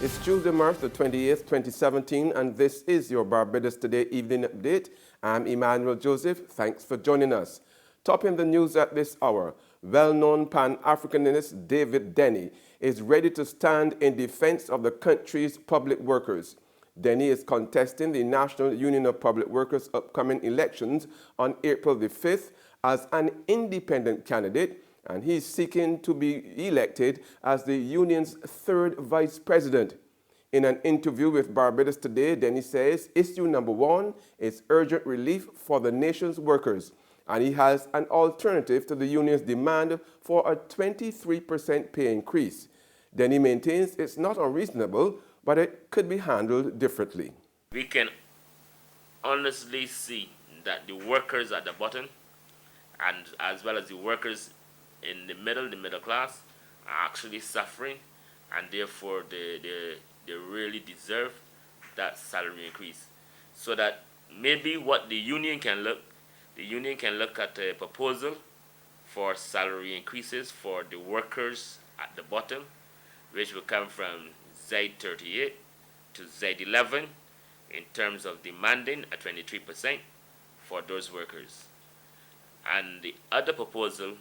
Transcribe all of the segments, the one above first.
It's Tuesday, March the 28th, 2017, and this is your Barbados Today evening update. I'm Emmanuel Joseph. Thanks for joining us. Topping the news at this hour, well-known Pan-Africanist David Denny is ready to stand in defense of the country's public workers. Denny is contesting the National Union of Public Workers' upcoming elections on April the 5th as an independent candidate, and he's seeking to be elected as the union's third vice president. In an interview with Barbados Today, Denny says issue number one is urgent relief for the nation's workers, and he has an alternative to the union's demand for a 23% pay increase. Denny maintains it's not unreasonable, but it could be handled differently. We can honestly see that the workers at the bottom, and as well as the workers in the middle class, are actually suffering, and therefore they really deserve that salary increase. So that maybe what the union can look at a proposal for salary increases for the workers at the bottom, which will come from Z38 to Z11 in terms of demanding a 23% for those workers. And the other proposal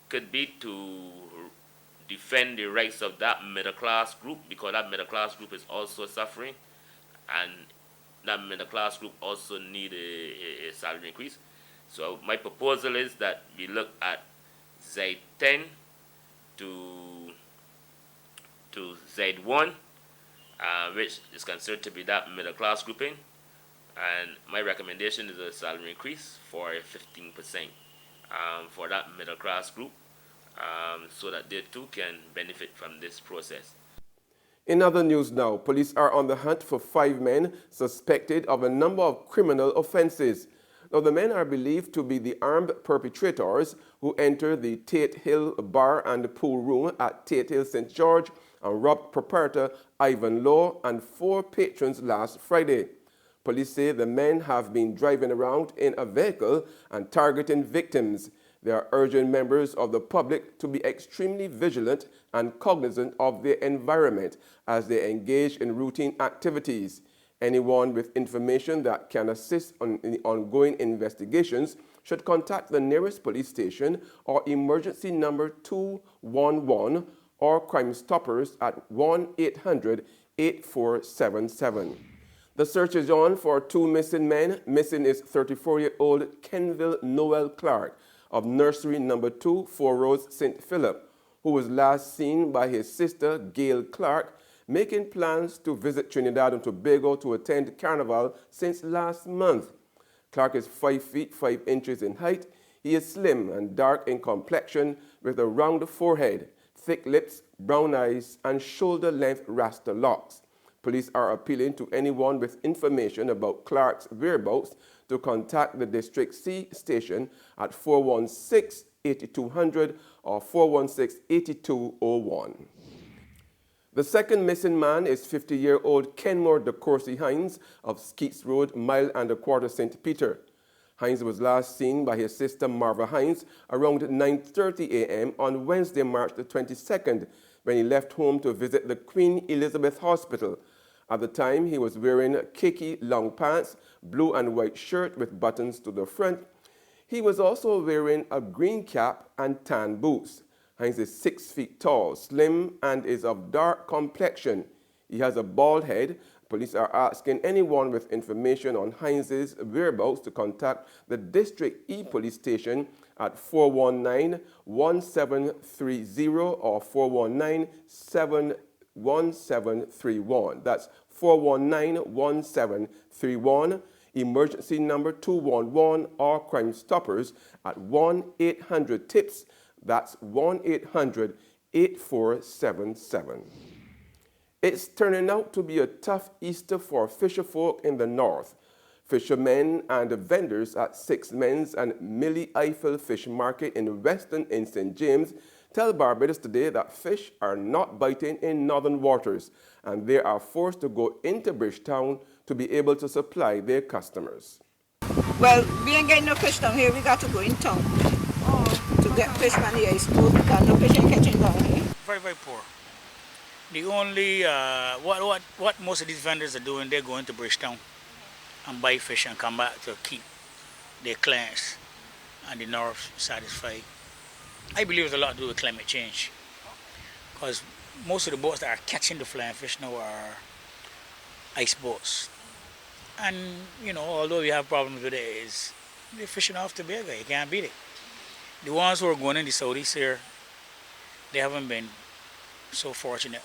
could be to defend the rights of that middle class group, because that middle class group is also suffering, and that middle class group also need a salary increase. So my proposal is that we look at Z10 to Z1, which is considered to be that middle class grouping, and my recommendation is a salary increase for 15% for that middle class group, so that they too can benefit from this process. In other news now, police are on the hunt for 5 men suspected of a number of criminal offenses. Now, the men are believed to be the armed perpetrators who entered the Tate Hill Bar and Pool Room at Tate Hill St. George and robbed proprietor Ivan Law and 4 patrons last Friday. Police say the men have been driving around in a vehicle and targeting victims. They are urging members of the public to be extremely vigilant and cognizant of their environment as they engage in routine activities. Anyone with information that can assist in the ongoing investigations should contact the nearest police station or emergency number 211 or Crime Stoppers at 1-800-8477. The search is on for 2 missing men. Missing is 34-year-old Kenville Noel Clark of nursery number 2, 4 Roads, St. Philip, who was last seen by his sister, Gail Clark, making plans to visit Trinidad and Tobago to attend Carnival since last month. Clark is 5 feet 5 inches in height. He is slim and dark in complexion with a round forehead, thick lips, brown eyes, and shoulder-length rasta locks. Police are appealing to anyone with information about Clark's whereabouts to contact the District C station at 416-8200 or 416-8201. The second missing man is 50-year-old Kenmore DeCourcy Hines of Skeets Road, mile and a quarter St. Peter. Hines was last seen by his sister Marva Hines around 9:30 a.m. on Wednesday, March the 22nd, when he left home to visit the Queen Elizabeth Hospital. At the time, he was wearing khaki long pants, blue and white shirt with buttons to the front. He was also wearing a green cap and tan boots. Hines is 6 feet tall, slim, and is of dark complexion. He has a bald head. Police are asking anyone with information on Hines's whereabouts to contact the District E police station at 419-1730 or 419-1731. That's 419-1731. Emergency number 211 or Crime Stoppers at 1-800-TIPS. That's 1-800-8477. It's turning out to be a tough Easter for fisherfolk in the north. Fishermen and vendors at Six Men's and Millie Eiffel Fish Market in Weston in St. James tell Barbados Today that fish are not biting in northern waters, and they are forced to go into Bridgetown to be able to supply their customers. Well, we ain't getting no fish down here. We got to go in town to get fish from the ice boat. Got no fish ain't catching down here. Very, very poor. The only what most of these vendors are doing, they're going to Bridgetown and buy fish and come back to keep their clients and the north satisfied. I believe it's a lot to do with climate change, because most of the boats that are catching the flying fish now are ice boats. And although we have problems with it, is they're fishing off the Tobago. You can't beat it. The ones who are going in the Saudis here, they haven't been so fortunate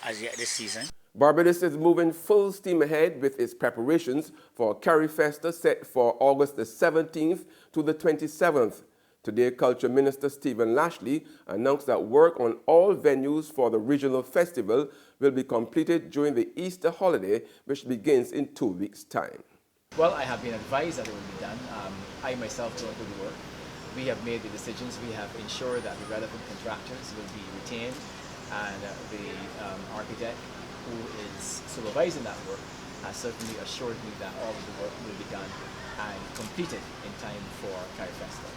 as yet this season. Barbados is moving full steam ahead with its preparations for Carifesta set for August the 17th to the 27th. Today, Culture Minister Stephen Lashley announced that work on all venues for the regional festival will be completed during the Easter holiday, which begins in 2 weeks' time. Well, I have been advised that it will be done. I myself don't do the work. We have made the decisions. We have ensured that the relevant contractors will be retained, and the architect who is supervising that work has certainly assured me that all of the work will be done and completed in time for Carifesta.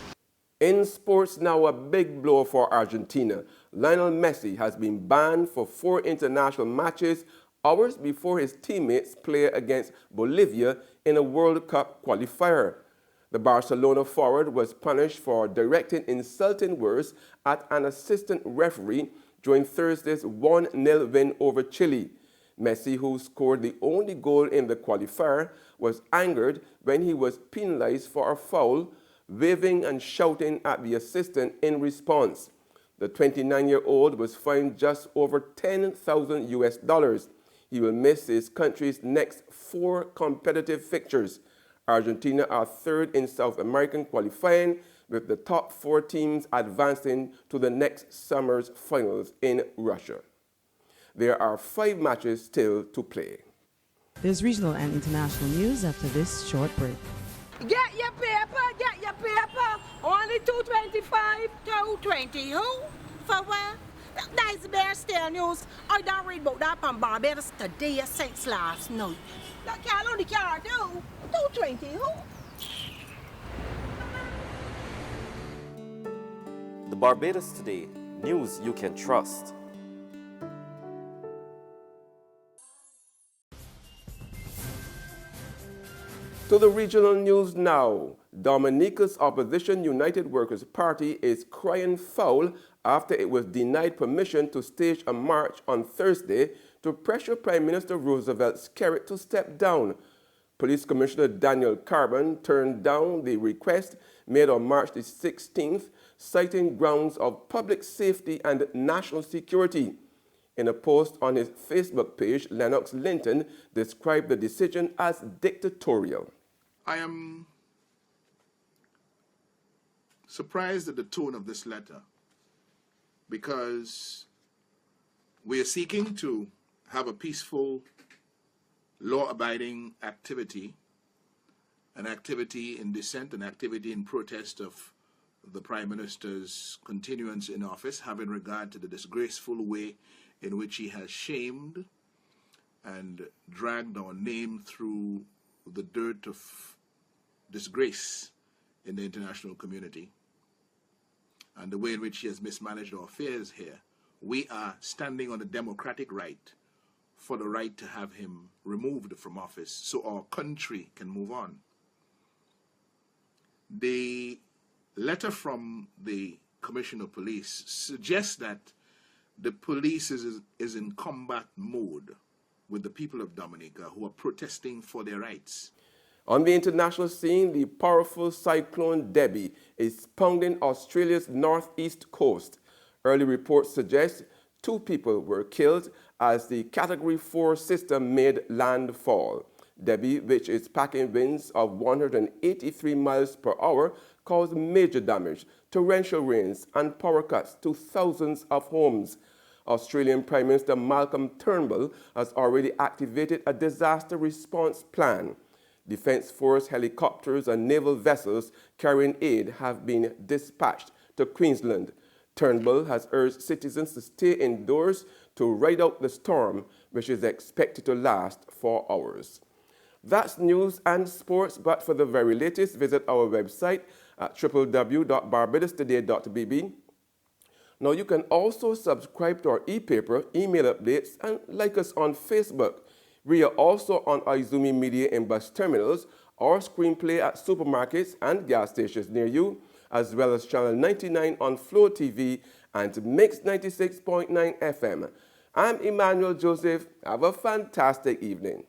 In sports now, a big blow for Argentina. Lionel Messi has been banned for 4 international matches hours before his teammates play against Bolivia in a World Cup qualifier. The Barcelona forward was punished for directing insulting words at an assistant referee during Thursday's 1-0 win over Chile. Messi, who scored the only goal in the qualifier, was angered when he was penalized for a foul, waving and shouting at the assistant in response. The 29-year-old was fined just over $10,000 US. He will miss his country's next 4 competitive fixtures. Argentina are 3rd in South American qualifying, with the top 4 teams advancing to the next summer's finals in Russia. There are 5 matches still to play. There's regional and international news after this short break. Get your paper, get your paper. Only $2.25, $2.20. Who? For what? That's Bear Stale News. I don't read about that on Barbados today since last night. That can't only care do. $2.20. Who? The Barbados Today, news you can trust. To the regional news now. Dominica's opposition United Workers' Party is crying foul after it was denied permission to stage a march on Thursday to pressure Prime Minister Roosevelt Skerrit to step down. Police Commissioner Daniel Carbon turned down the request made on March the 16th, citing grounds of public safety and national security. In a post on his Facebook page, Lennox Linton described the decision as dictatorial. I am surprised at the tone of this letter, because we are seeking to have a peaceful, law-abiding activity, an activity in dissent, an activity in protest of the Prime Minister's continuance in office, having regard to the disgraceful way in which he has shamed and dragged our name through the dirt of disgrace in the international community, and the way in which he has mismanaged our affairs here. We are standing on a democratic right for the right to have him removed from office so our country can move on. The letter from the Commissioner of Police suggests that the police is in combat mode with the people of Dominica who are protesting for their rights. On the international scene, the powerful cyclone Denny is pounding Australia's northeast coast. Early reports suggest 2 people were killed as the Category 4 system made landfall. Denny, which is packing winds of 183 miles per hour, caused major damage, torrential rains, and power cuts to thousands of homes. Australian Prime Minister Malcolm Turnbull has already activated a disaster response plan. Defence Force helicopters and naval vessels carrying aid have been dispatched to Queensland. Turnbull has urged citizens to stay indoors to ride out the storm, which is expected to last for hours. That's news and sports, but for the very latest, visit our website at www.barbadostoday.bb. Now, you can also subscribe to our e-paper, email updates, and like us on Facebook. We are also on Izumi Media in bus terminals or screenplay at supermarkets and gas stations near you, as well as Channel 99 on Flow TV and Mix 96.9 FM. I'm Emmanuel Joseph. Have a fantastic evening.